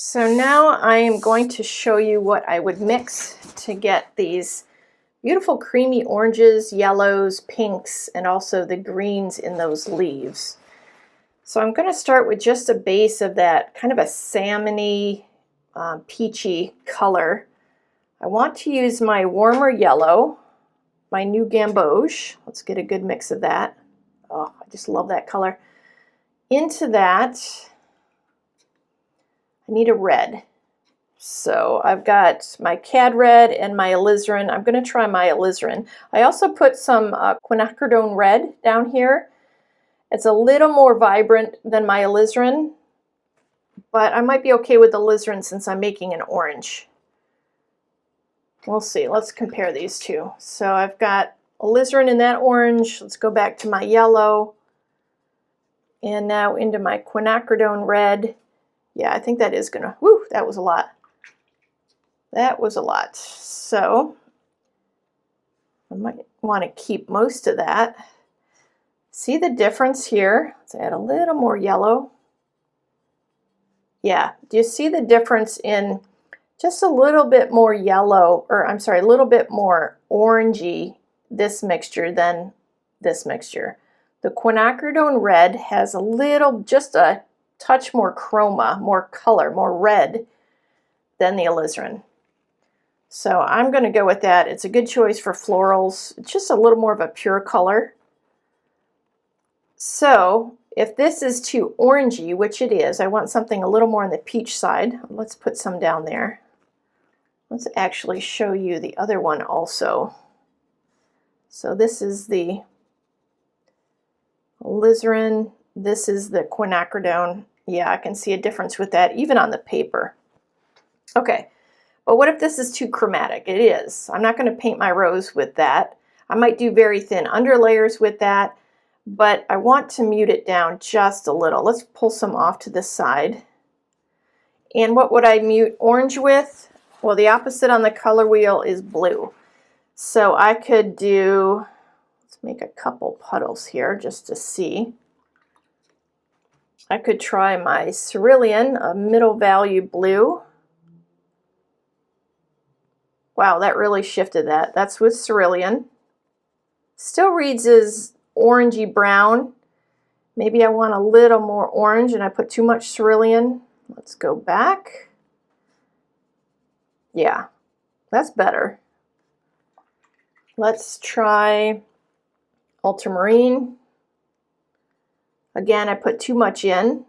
So now I am going to show you what I would mix to get these beautiful creamy oranges, yellows, pinks, and also the greens in those leaves. So I'm going to start with just a base of that kind of a salmony, peachy color. I want to use my warmer yellow, my new gamboge. Let's get a good mix of that. Oh, I just love that color. Into that, I need a red. So I've got my cad red and my alizarin. I'm going to try my alizarin. I also put some quinacridone red down here. It's a little more vibrant than my alizarin, but I might be okay with the alizarin since I'm making an orange. We'll see. Let's compare these two. So I've got alizarin in that orange. Let's go back to my yellow. And now into my quinacridone red. Yeah, I think that is gonna, whoo, that was a lot. That was a lot. So I might want to keep most of that. See the difference here? Let's add a little more yellow. Yeah, do you see the difference in just a little bit more yellow, or I'm sorry, a little bit more orangey, this mixture than this mixture? The quinacridone red has a little, just a touch more chroma, more color, more red than the alizarin. So I'm going to go with that. It's a good choice for florals. It's just a little more of a pure color. So if this is too orangey, which it is, I want something a little more on the peach side. Let's put some down there. Let's actually show you the other one also. So this is the alizarin. This is the quinacridone. Yeah, I can see a difference with that, even on the paper. Okay. But what if this is too chromatic? It is. I'm not going to paint my rose with that. I might do very thin underlayers with that, but I want to mute it down just a little. Let's pull some off to the side. And what would I mute orange with? Well, the opposite on the color wheel is blue. So I could do, let's make a couple puddles here just to see. I could try my cerulean, a middle value blue. Wow, that really shifted that. That's with cerulean. Still reads as orangey brown. Maybe I want a little more orange and I put too much cerulean. Let's go back. Yeah, that's better. Let's try ultramarine. Again, I put too much in.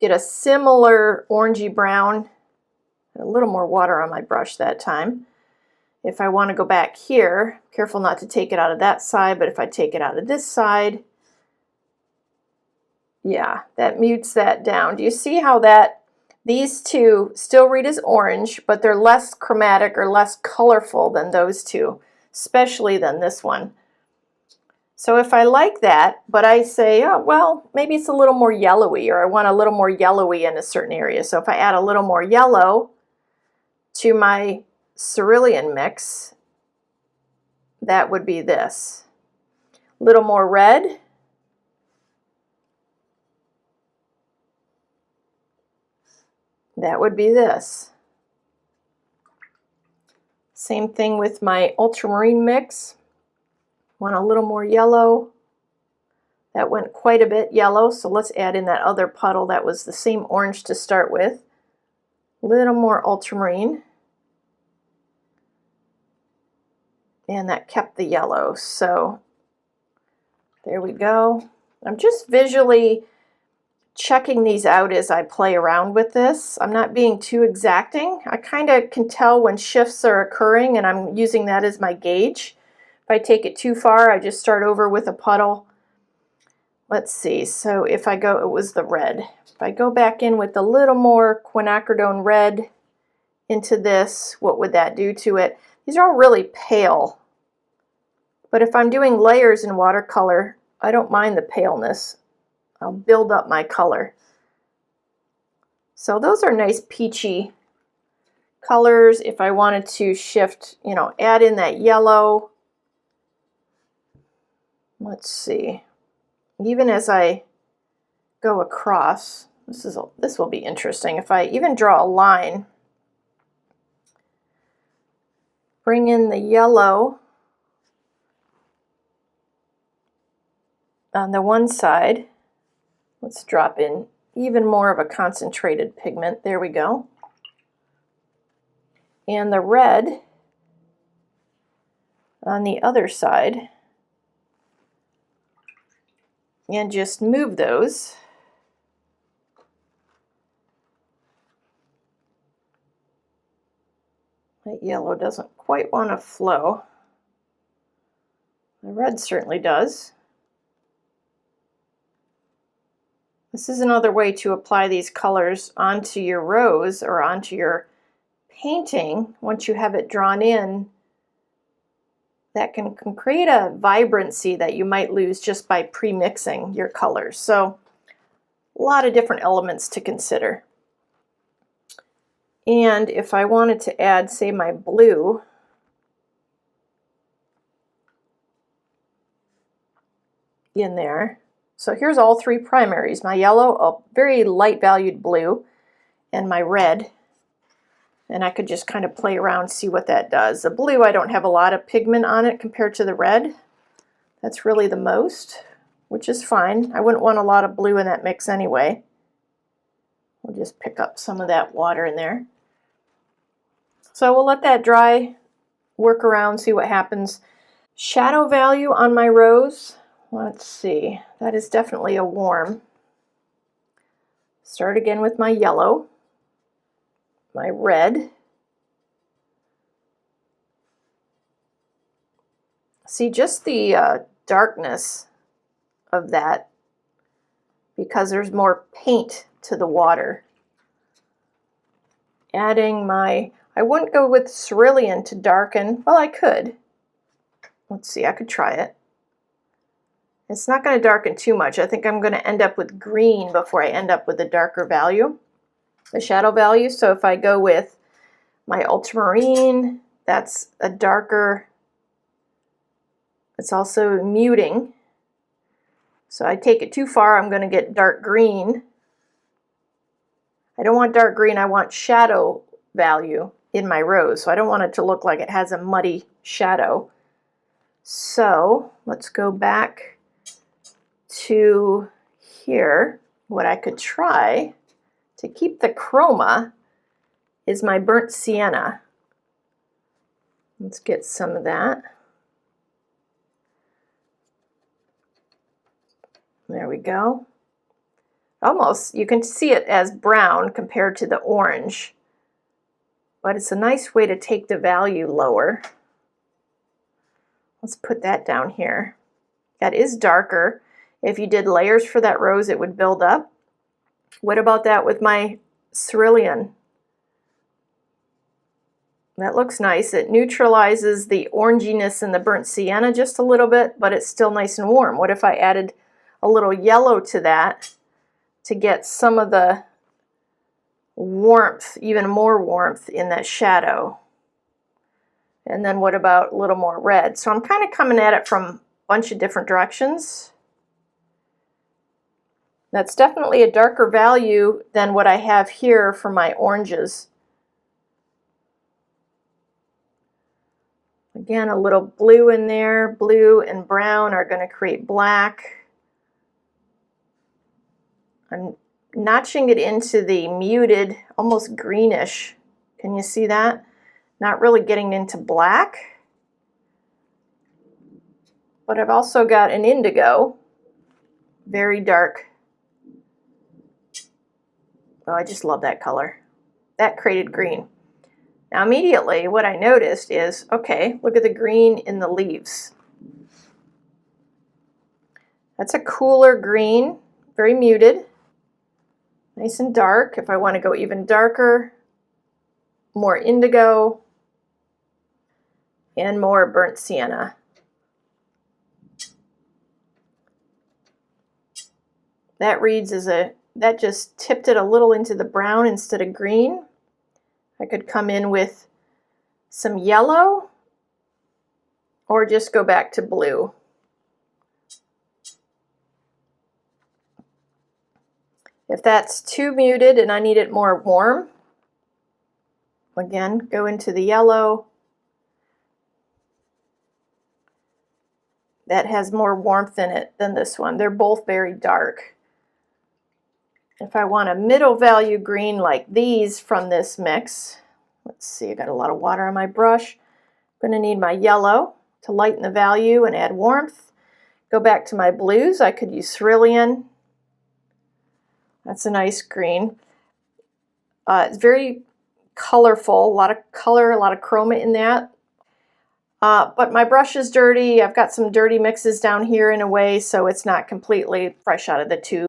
Get a similar orangey brown. A little more water on my brush that time. If I want to go back here, careful not to take it out of that side, but if I take it out of this side, yeah, that mutes that down. Do you see how that, these two still read as orange, but they're less chromatic or less colorful than those two, especially than this one. So if I like that, but I say, oh, well, maybe it's a little more yellowy, or I want a little more yellowy in a certain area. So if I add a little more yellow to my cerulean mix, that would be this. A little more red. That would be this. Same thing with my ultramarine mix. Want a little more yellow. That went quite a bit yellow, so let's add in that other puddle that was the same orange to start with. A little more ultramarine. And that kept the yellow. So there we go. I'm just visually checking these out as I play around with this. I'm not being too exacting. I kind of can tell when shifts are occurring, and I'm using that as my gauge. If I take it too far, I just start over with a puddle. Let's see. So if I go, it was the red. If I go back in with a little more quinacridone red into this, what would that do to it? These are all really pale. But if I'm doing layers in watercolor, I don't mind the paleness. I'll build up my color. So those are nice peachy colors. If I wanted to shift, you know, add in that yellow. Let's see. Even as I go across, This will be interesting. If I even draw a line, bring in the yellow on the one side. Let's drop in even more of a concentrated pigment. There we go. And the red on the other side. And just move those. That yellow doesn't quite want to flow. The red certainly does. This is another way to apply these colors onto your rose or onto your painting. Once you have it drawn in, that can create a vibrancy that you might lose just by pre-mixing your colors. So a lot of different elements to consider. And if I wanted to add, say, my blue, in there. So here's all three primaries, my yellow, a very light valued blue, and my red. And I could just kind of play around, see what that does. The blue, I don't have a lot of pigment on it compared to the red. That's really the most, which is fine. I wouldn't want a lot of blue in that mix anyway. We'll just pick up some of that water in there. So we'll let that dry, work around, see what happens. Shadow value on my rose, let's see, that is definitely a warm. Start again with my yellow, my red. See, just the darkness of that, because there's more paint to the water. Adding my, I wouldn't go with cerulean to darken. Well, I could. Let's see, I could try it. It's not going to darken too much. I think I'm going to end up with green before I end up with a darker value, the shadow value. So if I go with my ultramarine, that's a darker, it's also muting. So I take it too far, I'm going to get dark green. I don't want dark green, I want shadow value in my rose. So I don't want it to look like it has a muddy shadow. So let's go back to here. What I could try to keep the chroma is my burnt sienna. Let's get some of that. There we go. Almost, you can see it as brown compared to the orange, but it's a nice way to take the value lower. Let's put that down here. That is darker. If you did layers for that rose, it would build up. What about that with my cerulean? That looks nice. It neutralizes the oranginess in the burnt sienna just a little bit, but it's still nice and warm. What if I added a little yellow to that to get some of the warmth, even more warmth in that shadow? And then what about a little more red? So I'm kind of coming at it from a bunch of different directions. That's definitely a darker value than what I have here for my oranges. Again, a little blue in there. Blue and brown are going to create black. I'm notching it into the muted, almost greenish. Can you see that? Not really getting into black. But I've also got an indigo, very dark. Oh, I just love that color. That created green. Now immediately what I noticed is, okay, look at the green in the leaves. That's a cooler green, very muted, nice and dark. If I want to go even darker, more indigo, and more burnt sienna. That reads as a, that just tipped it a little into the brown instead of green. I could come in with some yellow or just go back to blue. If that's too muted and I need it more warm, again, go into the yellow. That has more warmth in it than this one. They're both very dark. If I want a middle value green like these from this mix, let's see, I got a lot of water on my brush. I'm going to need my yellow to lighten the value and add warmth. Go back to my blues. I could use cerulean. That's a nice green. It's very colorful, a lot of color, a lot of chroma in that. But my brush is dirty. I've got some dirty mixes down here in a way, so it's not completely fresh out of the tube.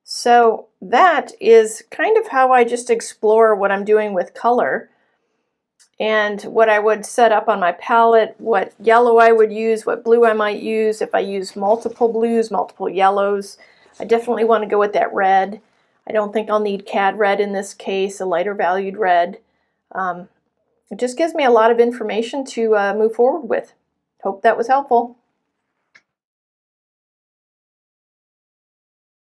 So that is kind of how I just explore what I'm doing with color and what I would set up on my palette, what yellow I would use, what blue I might use, if I use multiple blues, multiple yellows. I definitely want to go with that red. I don't think I'll need cad red in this case, a lighter valued red. It just gives me a lot of information to move forward with. Hope that was helpful.